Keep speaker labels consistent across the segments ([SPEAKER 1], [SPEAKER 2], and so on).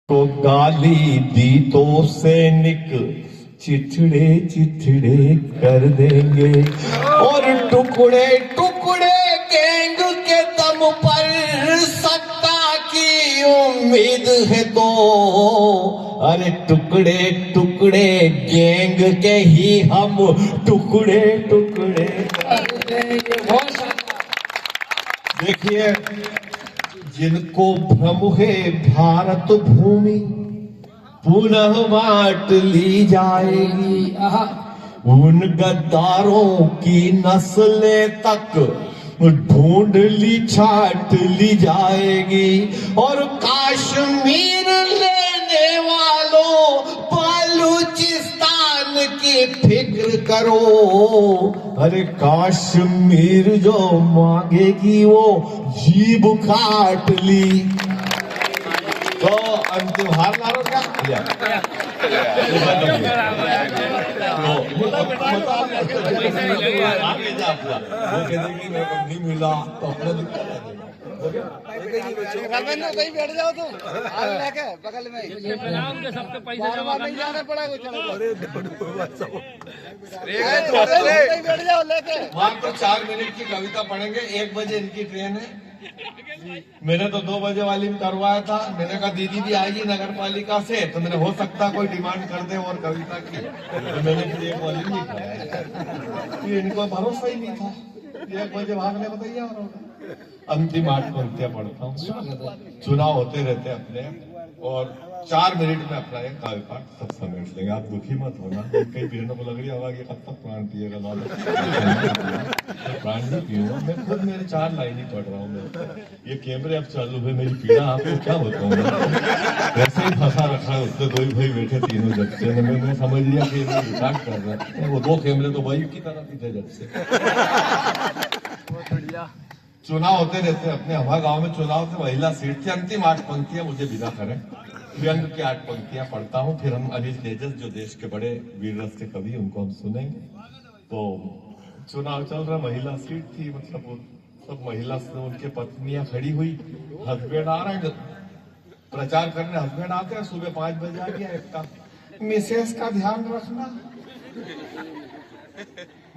[SPEAKER 1] को गाली दी तो सैनिक चिथड़े चिथड़े कर देंगे और टुकड़े टुकड़े गैंग के दम पर सत्ता की उम्मीद है तो अरे टुकड़े टुकड़े गैंग के ही हम टुकड़े टुकड़े कर देंगे। देखिए, जिनको भ्रम है भारत भूमि पुनः बांट ली जाएगी, उन गद्दारों की नस्लें तक ढूंढ ली छाट ली जाएगी और कश्मीर लेने वालों बलूचिस्तान की फिक्र करो। अरे कश्मीर जो मांगेगी वो जीभ काट ली। तो अंतिम हार नारो क्या आगे जा पूरा वो कहते कि मेरे को नहीं मिला तो अपना
[SPEAKER 2] कहीं बैठ जाओ तुम लेके बगल में सबके पैसे जमा नहीं जाना पड़ेगा। बैठ जाओ लेके
[SPEAKER 1] वहाँ तो 4 मिनट की कविता पढ़ेंगे। 1 बजे इनकी ट्रेन है। मैंने तो 2 बजे वाली भी करवाया था। मैंने कहा दीदी भी आएगी नगर पालिका से तो मैंने हो सकता कोई डिमांड कर दे और कविता की, तो मैंने फिर 1 वाली नहीं कराया। इनको भरोसा ही नहीं था। 1 बजे भागने को तैयार हो गए। अंतिम 8 पंक्तियां पढ़ता हूँ। चुनाव होते रहते अपने और 4 मिनट में अपना एक काव्य पाठ सब समेट लेंगे। आप दुखी मत होना। कई पीड़ितों को लग रही होगा कि कब तक प्राण पिएगा प्राण नहीं पीऊंगा। मैं खुद मेरे 4 लाइन ही पढ़ रहा हूँ। ये कैमरे अब चालू है, मेरी पीड़ा आपको क्या बताऊंगा। वैसे ही फंसा रखा है उससे 2 भाई बैठे तीनों जब से मैं समझ लिया कि रिकॉर्ड कर रहा है। वो 2 कैमरे तो भाई की तरह पीछे जब से। चुनाव होते रहते अपने हमारे गांव में। चुनाव से महिला सीट थी। अंतिम 8 पंक्तियां मुझे विदा करें। व्यंग की 8 पंक्तियां पढ़ता हूं, फिर हम अनिल तेजस जो देश के बड़े वीर रस के कवि उनको हम सुनेंगे। तो चुनाव चल रहा, महिला सीट थी, मतलब सब महिला से उनके पत्नियां खड़ी हुई। हस्बैंड आ रहे हैं प्रचार करने। हस्बैंड आते हैं सुबह 5 बजे आ गया एक का, मिसेस का ध्यान रखना।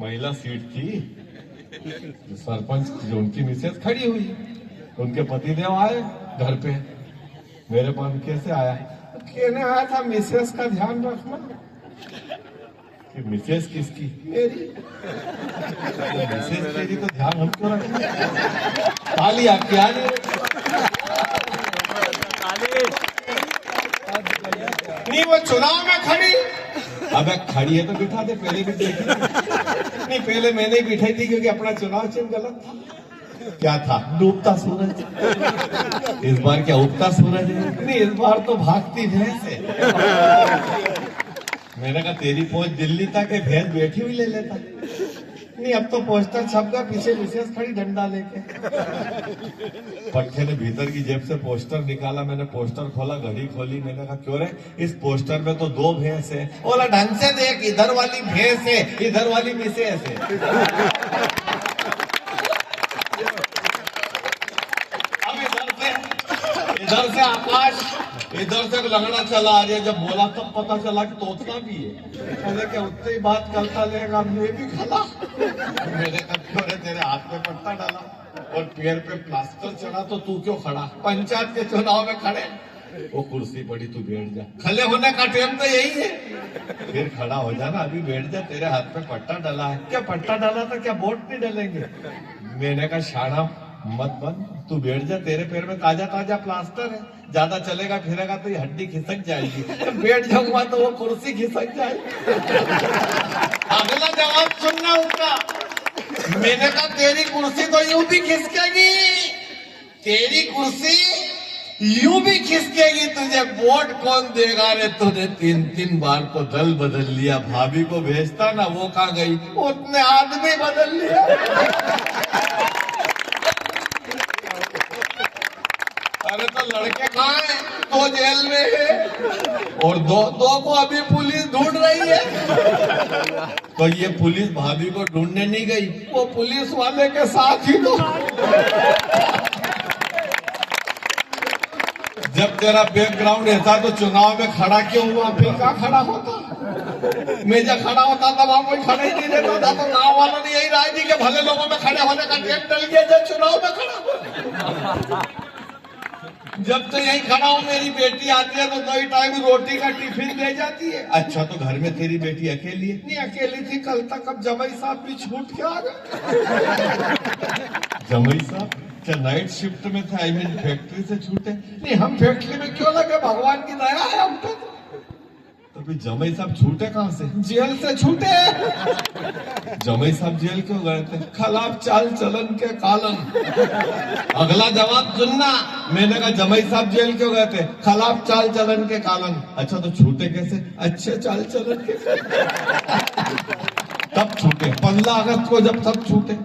[SPEAKER 1] महिला सीट थी, सरपंच जो उनकी मिसेस खड़ी हुई, उनके पतिदेव आए घर पे। मेरे पास कैसे आया? कहने आया था मिसेस का ध्यान रखना। कि मिसेस किसकी? मेरी। मिसेस मेरी तो ध्यान हमको रखना। ताली आपकी आ रही नहीं, वो चुनाव में खड़ी। अबे खड़ी है तो बिठा दे। पहले भी देखी नहीं, पहले मैंने ही बिठाई थी क्योंकि अपना चुनाव चिन्ह गलत था। क्या था? डूबता सूरज। इस बार क्या उगता सूरज है? नहीं, इस बार तो भागती भैंस है। मैंने कहा तेरी पहुंच दिल्ली तक है, भैंस बैठी हुई ले लेता। नहीं, अब तो पोस्टर छप गया, पीछे विशेष खड़ी डंडा लेके। पट्टे ने भीतर की जेब से पोस्टर निकाला। मैंने पोस्टर खोला, घड़ी खोली। मैंने कहा क्यों रे, इस पोस्टर में तो 2 भैंस है। बोला ढंग से देख, इधर वाली भैंस है, इधर वाली मिसेस है। इधर से आकाश, इधर से लंगड़ा चला आ रहा है। जब बोला तब पता चला कि तोतला भी है। बोले क्या उतनी ही बात करता रहेगा, मैं भी खला। मेरे कटोरे तेरे हाथ में पट्टा डाला और पैर पे प्लास्टर चढ़ा तो तू क्यों खड़ा? पंचायत के चुनाव में खड़े, वो कुर्सी पड़ी, तू बैठ जा। खड़े होने का टाइम तो यही है। फिर खड़ा हो जाना, अभी बैठ जा, तेरे हाथ में पट्टा डाला है। क्या पट्टा डाला था, क्या वोट नहीं डालेंगे? मैंने कहा शाना मत बन, तू बैठ जा, तेरे पैर में ताजा ताजा प्लास्टर है। ज्यादा चलेगा फिरेगा तो ये हड्डी खिसक जाएगी। बैठ जाऊंगा तो वो कुर्सी खिसक जाएगी। अगला जवाब सुनना उसका। मैंने कहा तेरी कुर्सी तो यूं भी खिसकेगी, तेरी कुर्सी यूं भी खिसकेगी। तुझे वोट कौन देगा रे? तूने 3 बार तो दल बदल लिया। भाभी को भेजता ना, वो कहाँ गई? उसने आदमी बदल लिया। अरे तो लड़के कहाँ हैं? तो जेल में है और 2 को अभी पुलिस ढूंढ रही है। तो ये पुलिस भाभी को ढूंढने नहीं गई, वो पुलिस वाले के साथ ही तो जब तेरा बैकग्राउंड ऐसा तो चुनाव में खड़ा क्यों हुआ? फिर क्या खड़ा होता? मैं जब खड़ा होता तब वहां कोई खड़ा ही नहीं रहता था। तो गांव वालों ने यही राय दी कि भले लोगों में खड़े होने का टेप डल गया, जब चुनाव में खड़ा हो। जब तो यही खड़ा हूं, मेरी बेटी आती है तो 2 टाइम रोटी का टिफिन दे जाती है। अच्छा, तो घर में तेरी बेटी अकेली है? नहीं अकेली थी कल तक, अब जमाई साहब भी छूट के आ गए। जमाई साहब क्या नाइट शिफ्ट में थे? आई मीन फैक्ट्री से छूटे? नहीं, हम फैक्ट्री में क्यों लगे, भगवान की दया है हम पे। तो फिर जमाई साहब छूटे कहां से? जेल से छूटे। जमाई साहब जेल क्यों गए थे? खराब चाल चलन के कारण। अगला जवाब सुनना, मैंने कहा जमाई साहब जेल क्यों गए थे? खराब चाल चलन के कारण। अच्छा, तो छूटे कैसे? अच्छे चाल चलन के तब छूटे, 15 अगस्त को जब सब छूटे।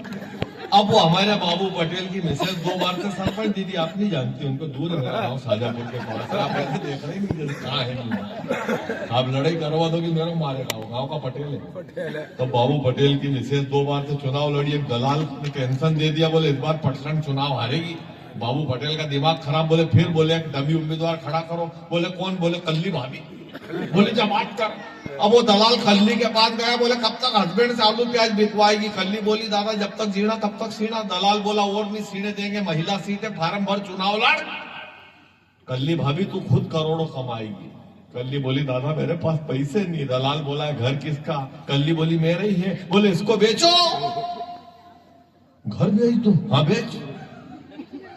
[SPEAKER 1] अब वो हमारे बाबू पटेल की मिसेज 2 बार से सरपंच, दीदी आप नहीं जानती, उनको दूर है मेरा गाँव शाजापुर के पास। आप ऐसे देख रहे नहीं जैसे कहाँ है नहीं। आप लड़ाई करवा दो कि मेरा मारेगा, वो गाँव का पटेल है। तो बाबू पटेल की मिसेज 2 बार से चुनाव लड़ी। एक दलाल ने टेंशन दे दिया, बोले इस बार पटसन चुनाव हारेगी। बाबू पटेल का दिमाग खराब, बोले फिर बोले डमी उम्मीदवार खड़ा करो। बोले कौन? बोले कल्ली भाभी। बोले जब बात कर। अब वो दलाल कल्ली के पास गया, बोले कब तक हस्बैंड से आलू प्याज बिकवाएगी? कल्ली बोली दादा जब तक जीना तब तक सीना। दलाल बोला और नहीं सीने देंगे, महिला सीट है, फार्म भर चुनाव लड़। कल्ली भाभी तू खुद करोड़ों कमाएगी। कल्ली बोली दादा मेरे पास पैसे नहीं। दलाल बोला घर किसका? कल्ली बोली मेरा ही है। बोले इसको बेचो। घर बेच दो? हाँ बेच।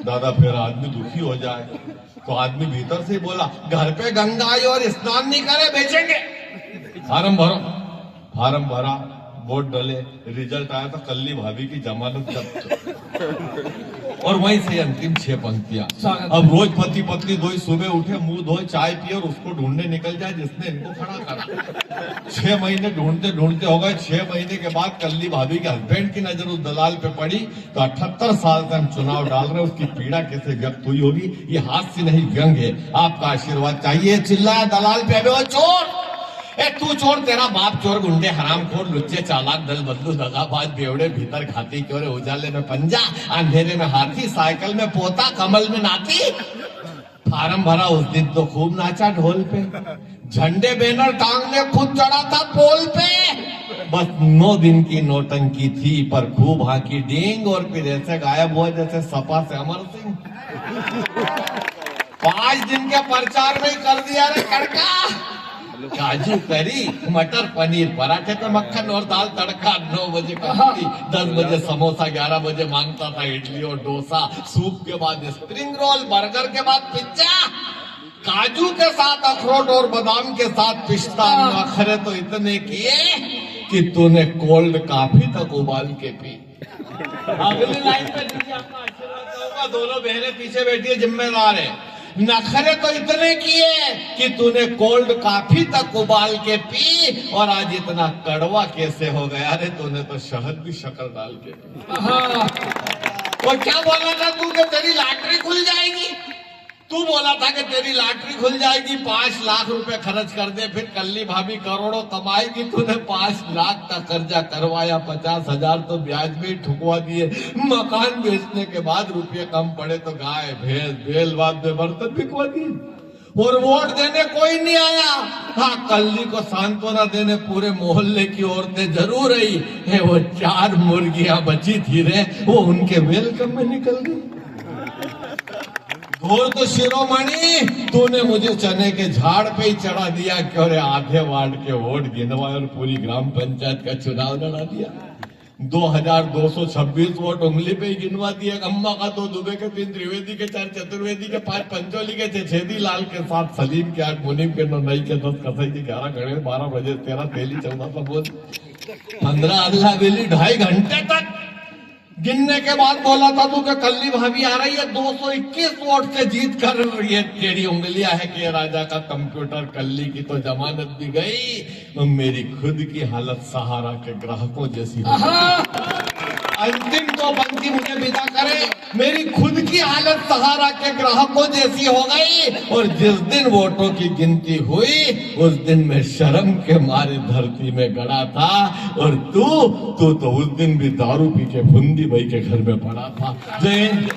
[SPEAKER 1] दादा फिर आदमी दुखी हो जाए तो आदमी भीतर से बोला घर पे गंगा आई और स्नान नहीं करे, बेचेंगे। फार्म भरो। फार्म भरा, वोट डले, रिजल्ट आया तो कल्ली भाभी की जमानत जब्त। और वहीं से अंतिम 6 पंक्तियां। अब रोज पति पत्नी दो सुबह उठे, मुंह धोए, चाय पिए और उसको ढूंढने निकल जाए जिसने इनको खड़ा करा। 6 महीने ढूंढते ढूंढते हो गए। 6 महीने के बाद कल्ली भाभी के हस्बैंड की नजर उस दलाल पे पड़ी। तो 78 साल से हम चुनाव डाल रहे, उसकी पीड़ा कैसे व्यक्त हुई होगी? ये हास्य नहीं व्यंग है। आपका आशीर्वाद चाहिए। चिल्लाया दलाल पे, अबे वो चोर, ए तू चोर, तेरा बाप चोर, गुंडे हरामखोर लुच्चे चालाक दल बदलू दगाबाज बेवड़े, भीतर खाती क्यों रे, उजाले में पंजा, अंधेरे में हाथी, साइकिल में पोता, कमल में नाती। फार्म भरा उस दिन तो खूब नाचा ढोल पे, झंडे बैनर टांगने खुद चढ़ा था पोल पे। बस 9 दिन की नौटंकी थी पर खूब हाकी डींग, और फिर ऐसे गायब हुआ जैसे सपा से अमर सिंह। 5 दिन के प्रचार में ही कर दिया रे कड़का। काजू करी, मटर पनीर, पराठे पे मक्खन और दाल तड़का। 9 बजे कहानी, 10 बजे समोसा, 11 बजे मांगता था इडली और डोसा, सूप के बाद स्प्रिंग रोल, बर्गर के बाद पिज्जा, काजू के साथ अखरोट और बादाम के साथ पिस्ता। नखरे तो इतने किए कि तूने कोल्ड कॉफी तक उबाल के पी। अगली लाइन पे दीजिए अपना आशीर्वाद दूंगा, दोनों बहनें पीछे बैठी है, जिम्मेदार है। नखरे तो इतने किए कि तूने कोल्ड कॉफी तक उबाल के पी, और आज इतना कड़वा कैसे हो गया? अरे तूने तो शहद भी शक्कर डाल के पी। हाँ। और क्या बोला था तू कि तेरी लॉटरी खुल जाएगी? तू बोला था कि तेरी लॉटरी खुल जाएगी, 5 लाख रुपए खर्च कर दे, फिर कल्ली भाभी करोड़ों कमाएगी। तूने 5 लाख का कर्जा करवाया, 50,000 तो ब्याज में ही ठुकवा दिए। मकान बेचने के बाद रुपये कम पड़े तो गाय भैंस बेल बाद में बर्तन बिकवा दिए, और वोट देने कोई नहीं आया। हाँ, कल्ली को सांत्वना देने पूरे मोहल्ले की औरतें जरूर आई है। वो 4 मुर्गियां बची थी रे, वो उनके वेलकम में निकल गई। और तो शिरोमणि, तूने मुझे चने के झाड़ पे ही चढ़ा दिया, क्यों रे? आधे वार्ड के वोट गिनवाए और पूरी ग्राम पंचायत का चुनाव लड़ा दिया। 2226 वोट उंगली पे ही गिनवा दिए। अम्मा का 2 दुबे के, 3 त्रिवेदी के, 4 चतुर्वेदी के, 5 पंचोली के, 6 छेदी लाल के, 7 सलीम के, 8 मुनीम के, 9 नई के, 10 कसई के, 11 खड़े, 12 बजे, 13 तेली, 14 सबोज, 15 अल्लाह बेली। 2.5 घंटे तक गिनने के बाद बोला था तू कि कल्ली भाभी आ रही है, 221 वोट से जीत कर रही है। टेढ़ी उंगलियां है कि राजा का कंप्यूटर। कल्ली की तो जमानत भी गई, मेरी खुद की हालत सहारा के ग्राहकों जैसी हो गई। अंतिम तो पंक्ति मुझे विदा करे, मेरी खुद की हालत सहारा के ग्राहकों जैसी हो गई। और जिस दिन वोटों की गिनती हुई, उस दिन मैं शर्म के मारे धरती में गड़ा था। और तू तो उस दिन भी दारू पी के फुंदी भाई के घर में पड़ा था। जय हिंद।